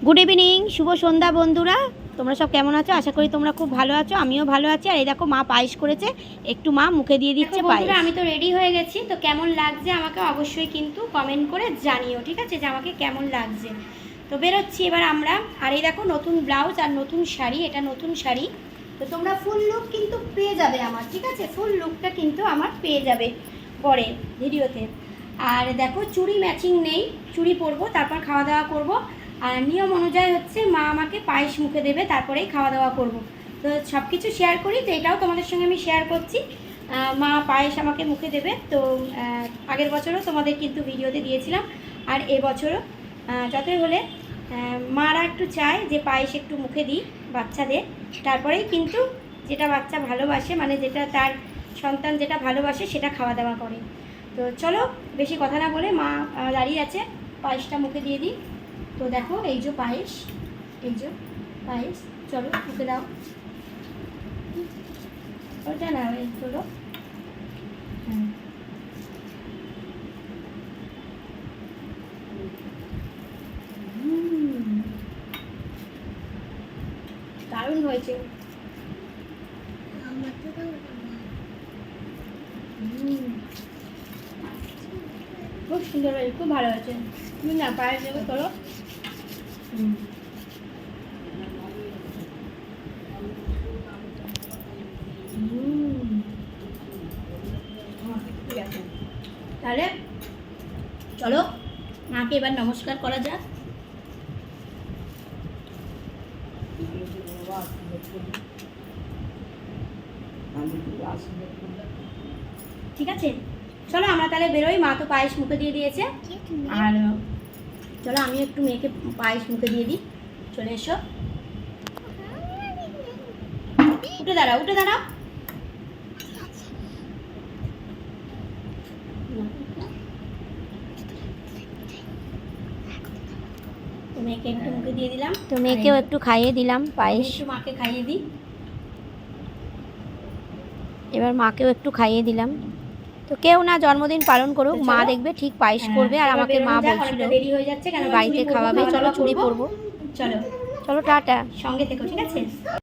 Good evening, শুভ সন্ধ্যা বন্ধুরা। তোমরা সব কেমন আছো? আশা করি তোমরা খুব ভালো আছো, আমিও ভালো আছি। আর এই দেখো মা পায়েস করেছে, একটু মা মুখে দিয়ে দিচ্ছে পায়েস। আমি তো রেডি হয়ে গেছি, তো কেমন লাগছে আমাকে অবশ্যই কিন্তু কমেন্ট করে জানিও, ঠিক আছে, যে আমাকে কেমন লাগছে। তো বেরোচ্ছি এবার আমরা। আর এই দেখো নতুন ব্লাউজ আর নতুন শাড়ি, এটা নতুন শাড়ি। তো তোমরা ফুল লুক কিন্তু পেয়ে যাবে আমার, ঠিক আছে, ফুল লুকটা কিন্তু আমার পেয়ে যাবে পরে ভিডিওতে। আর দেখো চুড়ি ম্যাচিং নেই, চুড়ি পরবো, তারপর খাওয়া দাওয়া করবো। আর নিয়ম অনুযায়ী হচ্ছে মা আমাকে পায়েস মুখে দেবে, তারপরেই খাওয়া দাওয়া করব। তো সব কিছু শেয়ার করি, তো এটাও তোমাদের সঙ্গে আমি শেয়ার করছি। মা পায়েস আমাকে মুখে দেবে। তো আগের বছরও তোমাদের কিন্তু ভিডিওতে দিয়েছিলাম, আর এবছরও যতই হলে মারা একটু চায় যে পায়েস একটু মুখে দিই বাচ্চাদের, তারপরেই কিন্তু যেটা বাচ্চা ভালোবাসে, মানে যেটা তার সন্তান যেটা ভালোবাসে সেটা খাওয়া দাওয়া করে। তো চলো বেশি কথা না বলে, মা দাঁড়িয়ে আছে, পায়েসটা মুখে দিয়ে দিই। তো দেখো এই যে পায়েস, এই যে পায়েস, চলো মুখে দাও। ওটা না, এই চলো। হ্যাঁ, দারুণ হয়েছে। খুব সুন্দর হয়েছে, খুব ভালো হয়েছে। তুমি না পায়েস দেবে, চলো। তাহলে চলো মাকে এবার নমস্কার করা যাক। ঠিক আছে, চলো আমরা তাহলে বেরোই। মা তো পায়েস মুখে দিয়ে দিয়েছে, আর চলো আমি একটু মেয়েকে পায়েস মুখে দিয়ে দিই। চলে এসো, উঠে দাঁড়াও, উঠে দাঁড়াও। তো মেয়েকে একটু মুখে দিয়ে দিলাম, তো মেয়েকেও একটু খাইয়ে দিলাম পায়েস। একটু মাকে খাইয়ে দিই, এবার মাকেও একটু খাইয়ে দিলাম। তো কেউ না জন্মদিন পালন করুক, মা দেখবে ঠিক পায়েস করবে। আর আমাকে মা বলছিল দেরি হয়ে যাচ্ছে, কেন বাড়িতে খাওয়াবে, চলো চুড়ি পরবো। চলো চলো, টাটা, সঙ্গে থেকো, ঠিক আছে।